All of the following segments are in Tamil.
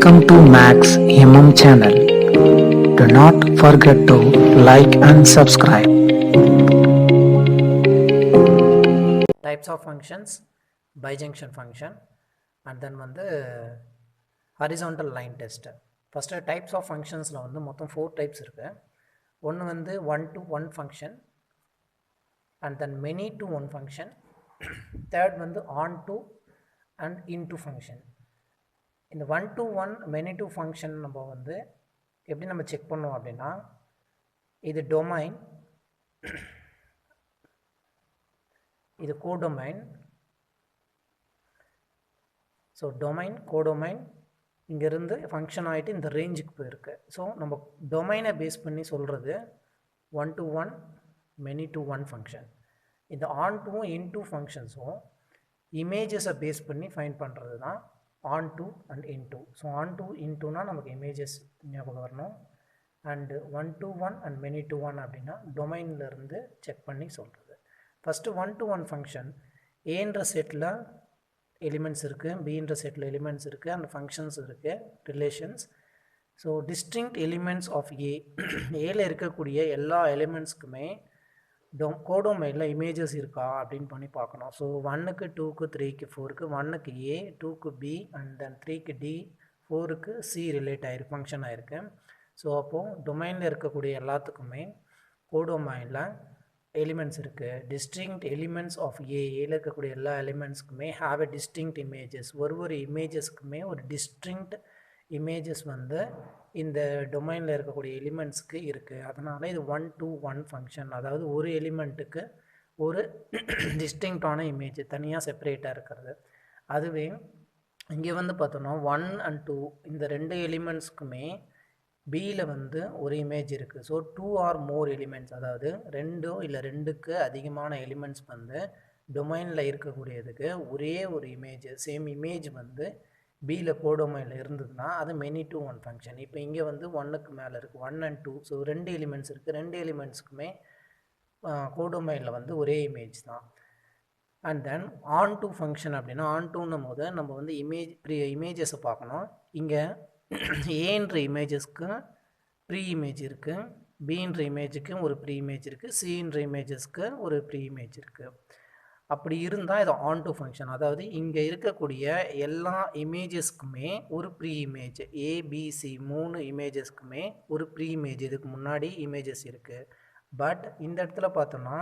Welcome to mathsmm channel. Do not forget to like and subscribe. Types of functions, bijection function, and then horizontal line test. First types of functions la மொத்தம் 4 types இருக்கு. ஒன்று one to one function, and then many to one function. Third on to and into function. இந்த one to one many to function நம்ம எப்படி நம்ம செக் பண்ணுவோம் அப்படின்னா, இது டொமைன், இது கோடொமைன். ஸோ டொமைன் கோடொமைன் இங்கேருந்து ஃபங்க்ஷன் ஆகிட்டு இந்த ரேஞ்சுக்கு போயிருக்கு. ஸோ நம்ம டொமைனை பேஸ் பண்ணி சொல்கிறது one to one many to one function. இந்த ஆன் டூவும் இன் டூ ஃபங்க்ஷன்ஸும் இமேஜஸை பேஸ் பண்ணி ஃபைண்ட் பண்ணுறது தான் on to and into. So on to into na namak images ஞாபகம் வரணும். and one to one and many to one அப்படினா டொமைன்ல இருந்து செக் பண்ணி சொல்றது. First one to one function a என்ற செட்ல எலிமெண்ட்ஸ் இருக்கு, b என்ற செட்ல எலிமெண்ட்ஸ் இருக்கு, and ஃபங்க்ஷன்ஸ் இருக்கு, relations. So distinct elements of a ஏல இருக்கக்கூடிய எல்லா எலிமெண்ட்ஸ்க்குமே கோடொமைனில் இமேஜஸ் இருக்கா அப்படின்னு பண்ணி பார்க்கணும். ஸோ ஒன்னுக்கு டூக்கு த்ரீக்கு ஃபோருக்கு, ஒன்னுக்கு ஏ, டூக்கு பி, அண்ட் தென் த்ரீக்கு டி, ஃபோருக்கு சி ரிலேட் ஆகிருக்கு, ஃபங்க்ஷன் ஆகிருக்கு. ஸோ அப்போது டொமைனில் இருக்கக்கூடிய எல்லாத்துக்குமே கோடொமைனில் எலிமெண்ட்ஸ் இருக்குது. டிஸ்டிங்க்ட் எலிமெண்ட்ஸ் ஆஃப் ஏல இருக்கக்கூடிய எல்லா எலிமெண்ட்ஸ்க்குமே ஹாவ் எ டிஸ்டிங்க்ட் இமேஜஸ். ஒரு இமேஜஸ்க்குமே ஒரு டிஸ்டிங்க்ட் இமேஜஸ் இந்த டொமைனில் இருக்கக்கூடிய எலிமெண்ட்ஸ்க்கு இருக்குது. அதனால் இது ஒன் டு ஒன் ஃபங்க்ஷன். அதாவது ஒரு எலிமெண்ட்டுக்கு ஒரு டிஸ்டிங்க்டான இமேஜ் தனியாக செப்பரேட்டாக இருக்கிறது. அதுவே இங்கே பார்த்தோன்னா ஒன் அண்ட் டூ இந்த ரெண்டு எலிமெண்ட்ஸ்க்குமே பியில் ஒரு இமேஜ் இருக்குது. So two or more elements, அதாவது ரெண்டோ இல்லை ரெண்டுக்கு அதிகமான எலிமெண்ட்ஸ் டொமைனில் இருக்கக்கூடியதுக்கு ஒரே ஒரு இமேஜ், சேம் இமேஜ் பியில் கோடொமைனில் இருந்ததுன்னா அது மெனி டு ஒன் ஃபங்க்ஷன். இப்போ இங்கே ஒன்னுக்கு மேலே இருக்குது, ஒன் அண்ட் டூ. ஸோ ரெண்டு எலிமெண்ட்ஸ் இருக்குது, ரெண்டு எலிமெண்ட்ஸ்க்குமே கோடொமைனில் ஒரே இமேஜ் தான். And then onto function அப்படின்னா, ஆன் டூன்னும் போது நம்ம இமேஜஸை பார்க்கணும். இங்கே ஏன்ற இமேஜஸ்க்கு ப்ரீ இமேஜ் இருக்குது, பின்ற இமேஜுக்கு ஒரு ப்ரீ இமேஜ் இருக்குது, சின்ற இமேஜஸ்க்கு ஒரு ப்ரீ இமேஜ் இருக்குது. அப்படி இருந்தால் இது ஆன் டு ஃபங்க்ஷன். அதாவது இங்கே இருக்கக்கூடிய எல்லா இமேஜஸ்க்குமே ஒரு ப்ரீ இமேஜ், ஏபிசி 3 இமேஜஸ்க்குமே ஒரு ப்ரீ இமேஜ் இதுக்கு முன்னாடி இமேஜஸ் இருக்குது. பட் இந்த இடத்துல பார்த்தோன்னா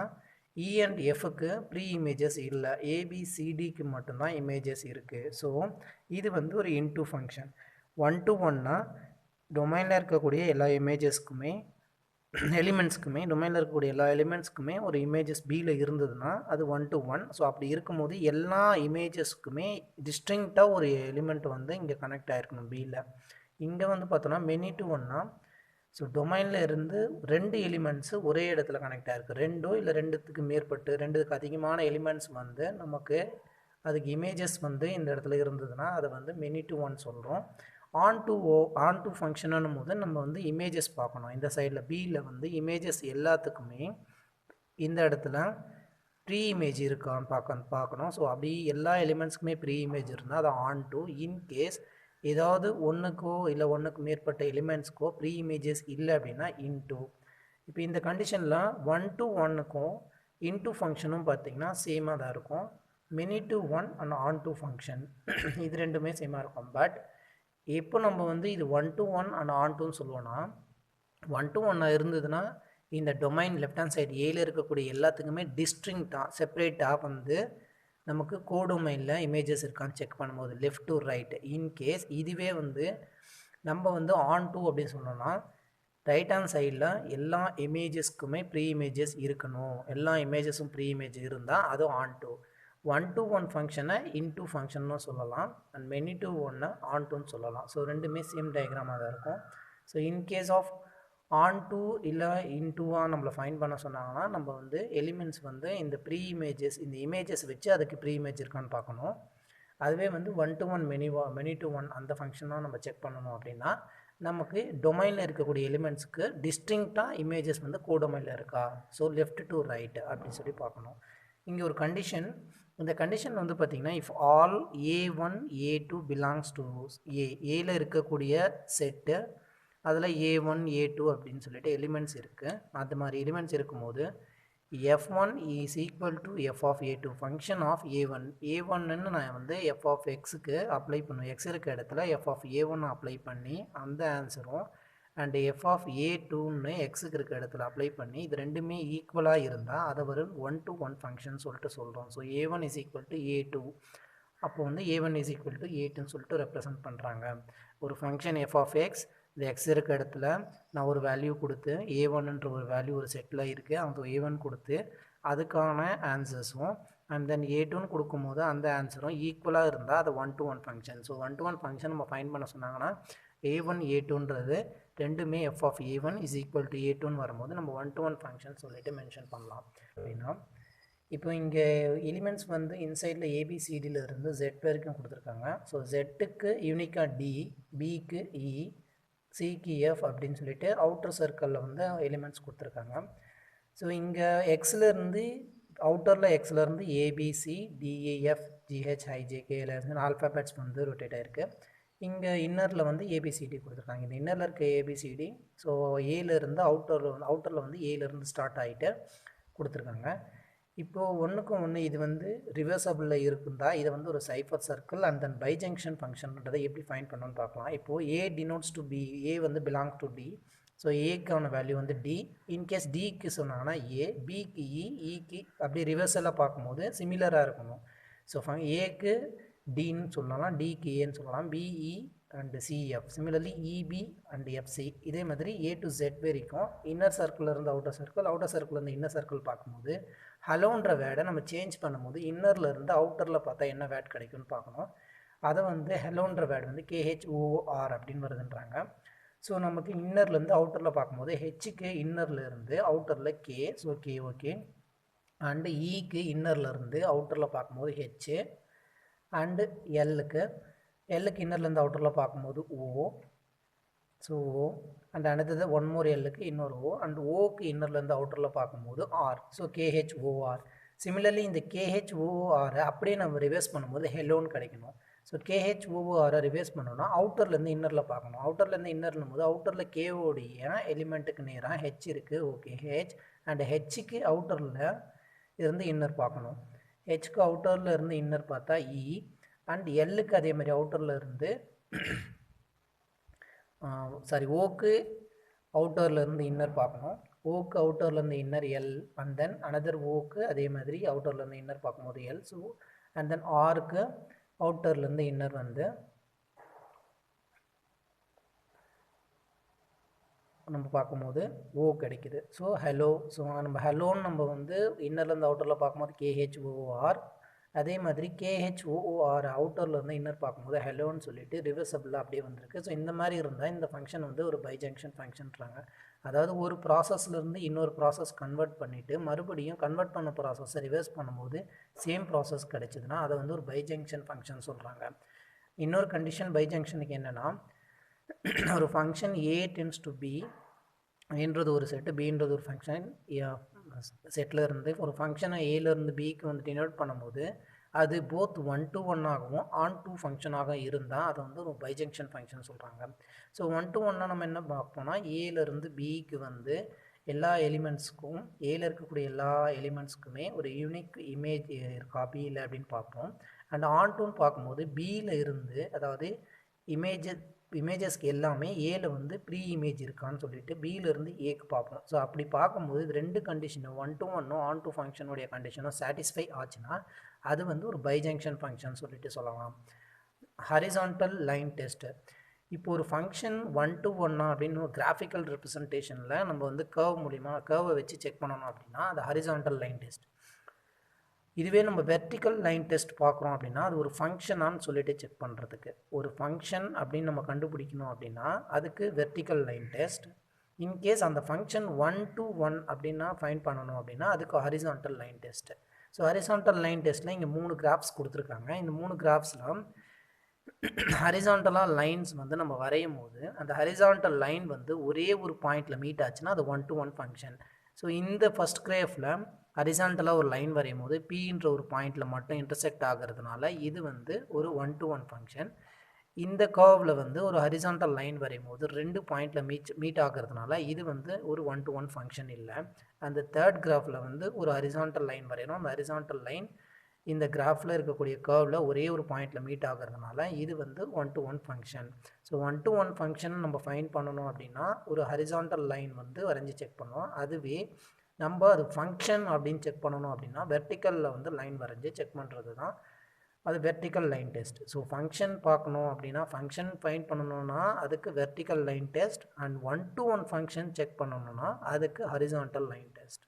இ அண்ட் எஃப்க்கு ப்ரீ இமேஜஸ் இல்லை, ஏபிசிடிக்கு மட்டும்தான் இமேஜஸ் இருக்குது. ஸோ இது ஒரு இன்டூ ஃபங்க்ஷன். ஒன் டு ஒன்னா டொமைனில் இருக்கக்கூடிய எல்லா இமேஜஸ்க்குமே எலிமெண்ட்ஸ்க்குமே டொமைனில் இருக்கக்கூடிய எல்லா எலிமெண்ட்ஸ்க்குமே ஒரு இமேஜஸ் பியில் இருந்ததுன்னா அது ஒன் டு ஒன். ஸோ அப்படி இருக்கும்போது எல்லா இமேஜஸ்க்குமே டிஸ்டிங்க்டாக ஒரு எலிமெண்ட் இங்கே கனெக்ட் ஆகிருக்கணும் பியில். இங்கே பார்த்தோன்னா மெனி டு ஒன்னா, ஸோ டொமைனில் இருந்து ரெண்டு எலிமெண்ட்ஸு ஒரே இடத்துல கனெக்ட் ஆகிருக்கு. ரெண்டோ இல்லை ரெண்டுத்துக்கு மேற்பட்டு ரெண்டுக்கு அதிகமான எலிமெண்ட்ஸ் நமக்கு அதுக்கு இமேஜஸ் இந்த இடத்துல இருந்ததுன்னா அதை மெனி டு ஒன் சொல்கிறோம். ஆன் டு ஃபங்க்ஷனும் போது நம்ம இமேஜஸ் பார்க்கணும். இந்த சைடில் பியில் இமேஜஸ் எல்லாத்துக்குமே இந்த இடத்துல ப்ரீ இமேஜ் இருக்கான்னு பார்க்கணும். ஸோ அப்படி எல்லா எலிமெண்ட்ஸ்க்குமே ப்ரீ இமேஜ் இருந்தால் அது ஆன் டு. இன்கேஸ் ஏதாவது ஒன்றுக்கோ இல்லை ஒன்றுக்கு மேற்பட்ட எலிமெண்ட்ஸ்க்கோ ப்ரீ இமேஜஸ் இல்லை அப்படின்னா இன்டூ. இப்போ இந்த கண்டிஷனில் ஒன் டு ஒன்னுக்கும் இன்டூ ஃபங்க்ஷனும் பார்த்திங்கன்னா சேமாக தான் இருக்கும். Many to one and on to function இது ரெண்டுமே சேமாக இருக்கும். பட் எப்போ நம்ம இது one to one and on டூன்னு சொல்லுவோன்னா, ஒன் டு ஒன்னாக இருந்ததுன்னா இந்த டொமைன் லெஃப்ட் ஹேண்ட் சைடு ஏல இருக்கக்கூடிய எல்லாத்துக்குமே டிஸ்டிங்க்டாக செப்பரேட்டாக நமக்கு கோடொமைனில் இமேஜஸ் இருக்கான்னு செக் பண்ணும்போது லெஃப்ட் டு ரைட். இன்கேஸ் இதுவே நம்ம ஆன் டூ அப்படின்னு சொன்னோன்னா ரைட் ஹேண்ட் சைடில் எல்லா இமேஜஸ்க்குமே ப்ரீ இமேஜஸ் இருக்கணும். எல்லா இமேஜஸும் ப்ரீ இமேஜ் இருந்தால் அது onto. One to one ஃபங்க்ஷனை இன்டூ ஃபங்க்ஷன்னு சொல்லலாம், அண்ட் மெனி டு ஒன்னை ஆன் டூன்னு சொல்லலாம். ஸோ ரெண்டுமே சேம் டயக்ராமாக தான் இருக்கும். So in case of onto இல்லை இன்டூவாக நம்மளை ஃபைன் பண்ண சொன்னாங்கன்னா நம்ம எலிமெண்ட்ஸ் இந்த ப்ரீ இமேஜஸ் இந்த இமேஜஸ் வச்சு அதுக்கு ப்ரீ இமேஜ் இருக்கான்னு பார்க்கணும். அதுவே one to one many to one அந்த ஃபங்க்ஷனாக நம்ம செக் பண்ணணும் அப்படின்னா நமக்கு டொமைனில் இருக்கக்கூடிய எலிமெண்ட்ஸ்க்கு டிஸ்டிங்க்டாக இமேஜஸ் கோடொமைனில் இருக்கா, ஸோ லெஃப்ட் டு ரைட் அப்படின்னு சொல்லி பார்க்கணும். இங்கே ஒரு கண்டிஷன், இந்த கண்டிஷன் வந்து பார்த்திங்கன்னா if all A1 A2 belongs to ஏல இருக்கக்கூடிய செட்டு அதில் A1 A2 அப்படின்னு சொல்லிட்டு எலிமெண்ட்ஸ் இருக்குது. அது மாதிரி எலிமெண்ட்ஸ் இருக்கும்போது F1 is equal to F of A2 function of A1. A1ன்னு நான் வந்து F of Xக்கு அப்ளை பண்ணுவேன். X இருக்க இடத்துல F of A1 அப்ளை பண்ணி அந்த ஆன்சரும் அண்ட் F of A2ன்னு Xக்கு இருக்க இடத்துல அப்ளை பண்ணி இது ரெண்டுமே ஈக்குவலாக இருந்தால் அதை ஒரு 1-to-1 ஃபங்க்ஷன் சொல்லிட்டு சொல்கிறோம். So A1 is equal to A2. அப்போ வந்து A1 is equal to A2ன்னு சொல்லிட்டு ரெப்ரசன்ட் பண்ணுறாங்க. ஒரு ஃபங்க்ஷன் F of X இந்த X இருக்க இடத்துல நான் ஒரு வேல்யூ கொடுத்து A1ன்ற ஒரு வேல்யூ ஒரு செட்டில் இருக்குது அந்த A1 கொடுத்து அதுக்கான ஆன்சர்ஸும் அண்ட் தென் A2ன்னு கொடுக்கும்போது அந்த ஆன்சரும் ஈக்குவலாக இருந்தால் அது 1-to-1 function. So 1-to-1 function நம்ம ஃபைண்ட் பண்ண சொன்னாங்கன்னா A1 A2ன்றது ரெண்டுமே F of A1 is equal to A2ன்னு வரும்போது நம்ம 1-to-1 ஃபங்க்ஷன் சொல்லிட்டு மென்ஷன் பண்ணலாம். அப்படின்னா இப்போ இங்கே எலிமெண்ட்ஸ் வந்து இன்சைடில் ABCDயில் இருந்து Z வரைக்கும் கொடுத்துருக்காங்க. ஸோ Zக்கு யூனிக்காக D, Bக்கு E, Cக்கு F அப்படின்னு சொல்லிட்டு அவுட்டர் சர்க்கிளில் வந்து எலிமெண்ட்ஸ் கொடுத்துருக்காங்க. ஸோ இங்கே எக்ஸ்லேருந்து அவுட்டரில் எக்ஸ்லேருந்து ABC, DEF, GH, IJ, KL alphabets வந்து ரொட்டேட் ஆகிருக்கு. இங்கே இன்னரில் வந்து ABCD கொடுத்துருக்காங்க. இந்த இன்னரில் இருக்க ABCD ஸோ ஏலேருந்து அவுட்டரில் வந்து ஏலேருந்து ஸ்டார்ட் ஆகிட்டு கொடுத்துருக்காங்க. இப்போது ஒன்றுக்கும் ஒன்று இது வந்து ரிவர்சபிளில் இருக்குந்தா இதை வந்து ஒரு சைஃபர் சர்க்கிள் அண்ட் தென் பைஜங்ஷன் ஃபங்க்ஷன்ன்றதை எப்படி ஃபைண்ட் பண்ணணும்னு பார்க்கலாம். இப்போது A denotes to B, A வந்து பிலாங் டு D. ஸோ ஏக்கான வேல்யூ வந்து D. இன்கேஸ் Dக்கு சொன்னாங்கன்னா A, Bக்கு E, Eக்கு அப்படி ரிவர்சலாக பார்க்கும்போது சிமிலராக இருக்கணும். ஸோ ஏக்கு Dன்னு சொல்லலாம், Dக்கு ஏன்னு சொல்லலாம், BE and CF similarly EB and FC. இதே மாதிரி A to Z வரைக்கும் இன்னர் சர்க்கிள் இருந்து அவுட்டர் சர்க்கிள் இருந்து இன்னர் சர்க்கிள் பார்க்கும்போது ஹலோன்ற வேர்டை நம்ம சேஞ்ச் பண்ணும்போது இன்னரில் இருந்து அவுட்டரில் பார்த்தா என்ன வேர்ட் கிடைக்கும்னு பார்க்கணும். அதை வந்து ஹலோன்ற வேர்டு வந்து KHOOR அப்படின்னு வருதுன்றாங்க. ஸோ நமக்கு இன்னர்லேருந்து அவுட்டரில் பார்க்கும்போது ஹெச்சுக்கு இன்னரில் இருந்து அவுட்டரில் K, so K okay. And ஈக்கு இன்னர்லேருந்து அவுட்டரில் பார்க்கும்போது H அண்டு எல்லுக்கு இன்னர்லேருந்து அவுட்டரில் பார்க்கும்போது O, ஸோ O அண்ட் அடுத்தது ஒன் மோர் எல்லுக்கு இன்னொரு O அண்ட் ஓக்கு இன்னர்லேருந்து அவுட்டரில் பார்க்கும்போது R, ஸோ KHOR. சிமிலர்லி இந்த KHOOR அப்படியே நம்ம ரிவர்ஸ் பண்ணும்போது ஹெலோன்னு கிடைக்கணும். ஸோ KHOOR ரிவர்ஸ் பண்ணோன்னா அவுட்டர்லேருந்து இன்னரில் பார்க்கணும். அவுட்டர்லேருந்து இன்னர்னும் போது அவுட்டரில் KOடைய எலிமெண்ட்டுக்கு நேராக H இருக்குது, ஓகே H அண்ட் ஹெச்சுக்கு அவுட்டரில் இருந்து இன்னர் பார்க்கணும். ஹெச்க்கு அவுட்டரில் இருந்து இன்னர் பார்த்தா E அண்ட் எல்லுக்கு அதே மாதிரி அவுட்டரில் இருந்து ஓக்கு அவுட்டர்லேருந்து இன்னர் பார்க்கணும். ஓக்கு அவுட்டர்லேருந்து inner L and then another ஓக்கு அதே மாதிரி அவுட்டர்லேருந்து இன்னர் பார்க்கும்போது எல். ஸோ அண்ட் தென் ஆருக்கு அவுட்டர்லேருந்து இன்னர் வந்து நம்ம பார்க்கும்போது ஓ கிடைக்குது. So hello. ஸோ நம்ம ஹலோன்னு நம்ம வந்து இன்னர்லேருந்து அவுட்டரில் பார்க்கும்போது KHOOR, அதே மாதிரி KHOOR அவுட்டர்லேருந்து இன்னர் பார்க்கும்போது ஹலோன்னு சொல்லிட்டு ரிவர்சபிளாக அப்படியே வந்திருக்கு. ஸோ இந்த மாதிரி இருந்தால் இந்த ஃபங்க்ஷன் வந்து ஒரு பைஜங்ஷன் ஃபங்க்ஷன்றாங்க. அதாவது ஒரு ப்ராசஸ்லேருந்து இன்னொரு ப்ராசஸ் கன்வெர்ட் பண்ணிவிட்டு மறுபடியும் கன்வெர்ட் பண்ண ப்ராசஸை ரிவர்ஸ் பண்ணும்போது சேம் ப்ராசஸ் கிடைச்சிதுன்னா அதை வந்து ஒரு பைஜங்ஷன் ஃபங்க்ஷன் சொல்கிறாங்க. இன்னொரு கண்டிஷன் பைஜங்ஷனுக்கு என்னென்னா ஒரு function A tends to B என்றது ஒரு செட்டு, Bன்றது ஒரு ஃபங்க்ஷன் செட்டில் இருந்து ஒரு ஃபங்க்ஷனை ஏலேருந்து Bக்கு வந்து டினோட் பண்ணும்போது அது போத் 1-to-1 ஆகவும் on-to ஃபங்க்ஷனாக இருந்தால் அதை வந்து ஒரு பைஜங்ஷன் ஃபங்க்ஷன் சொல்கிறாங்க. ஸோ 1-to-1 நம்ம என்ன பார்ப்போம்னா ஏலேருந்து Bக்கு வந்து எல்லா எலிமெண்ட்ஸ்க்கும் ஏல இருக்கக்கூடிய எல்லா எலிமெண்ட்ஸ்க்குமே ஒரு யூனிக் இமேஜ் இருக்கா Bயில் அப்படின்னு பார்ப்போம். அண்ட் on-toன்னு பார்க்கும்போது Bயில் இருந்து அதாவது இமேஜஸ்க்கு எல்லாமே ஏல வந்து ப்ரீ இமேஜ் இருக்கான்னு சொல்லிட்டு Bயிலிருந்து ஏக்கு பார்ப்போம். ஸோ அப்படி பார்க்கும்போது இது ரெண்டு கண்டிஷனும் 1-to-1 on-to ஃபங்க்ஷனுடைய கண்டிஷனும் சாட்டிஸ்ஃபை ஆச்சுன்னா அது வந்து ஒரு பைஜங்ஷன் ஃபங்க்ஷன் சொல்லிட்டு சொல்லலாம். Horizontal line test. இப்போ ஒரு ஃபங்க்ஷன் 1-to-1 அப்படின்னு ஒரு கிராஃபிக்கல் ரெப்ரசன்டேஷனில் நம்ம வந்து கர்வை வச்சு செக் பண்ணணும் அப்படின்னா அது ஹரிசான்டல் லைன் டெஸ்ட். இதுவே நம்ம வெர்டிக்கல் லைன் டெஸ்ட் பார்க்குறோம் அப்படின்னா அது ஒரு ஃபங்க்ஷனான்னு சொல்லிட்டு செக் பண்ணுறதுக்கு ஒரு ஃபங்க்ஷன் அப்படின்னு நம்ம கண்டுபிடிக்கணும் அப்படின்னா அதுக்கு வெர்டிக்கல் லைன் டெஸ்ட். இன்கேஸ் அந்த ஃபங்க்ஷன் 1-to-1 அப்படின்னா ஃபைண்ட் பண்ணணும் அப்படின்னா அதுக்கு horizontal line test. So horizontal line டெஸ்ட்டில் இங்கே 3 கிராஃப்ஸ் கொடுத்துருக்காங்க. இந்த 3 கிராஃப்ஸில் ஹரிசான்டலாக லைன்ஸ் வந்து நம்ம வரையும் போது அந்த ஹரிசான்டல் லைன் வந்து ஒரே ஒரு பாயிண்டில் மீட் ஆச்சுன்னா அது 1-to-1 ஃபங்க்ஷன். ஸோ இந்த ஃபஸ்ட் கிராஃபில் ஹரிசாண்டலாக ஒரு லைன் வரையும் போது Pன்ற ஒரு பாயிண்டில் மட்டும் இன்டர்செக்ட் ஆகிறதுனால இது வந்து ஒரு 1-to-1 ஃபங்க்ஷன். இந்த கர்வில் வந்து ஒரு ஹரிசாண்டல் லைன் வரையும் போது 2 பாயிண்டில் மீட் ஆகிறதுனால இது வந்து ஒரு 1-to-1 ஃபங்க்ஷன் இல்லை. அந்த தேர்ட் கிராஃபில் வந்து ஒரு ஹரிசாண்டல் லைன் வரையணும். அந்த ஹரிசாண்டல் லைன் இந்த கிராஃபில் இருக்கக்கூடிய கர்வில் ஒரே ஒரு பாயிண்டில் மீட் ஆகிறதுனால இது வந்து 1-to-1 function. So 1-to-1 function நம்ம ஃபைண்ட் பண்ணணும் அப்படின்னா ஒரு ஹரிசாண்டல் லைன் வந்து வரைஞ்சி செக் பண்ணுவோம். அதுவே நம்ம அது ஃபங்க்ஷன் அப்படின்னு செக் பண்ணணும் அப்படின்னா வெர்டிக்கலில் வந்து லைன் வரைஞ்சி செக் பண்ணுறது தான் அது vertical line test. So function பார்க்கணும் அப்படின்னா ஃபங்க்ஷன் ஃபைண்ட் பண்ணணும்னா அதுக்கு vertical line test, and 1-to-1 function check பண்ணணும்னா அதுக்கு ஹரிசாண்டல் லைன் டெஸ்ட்.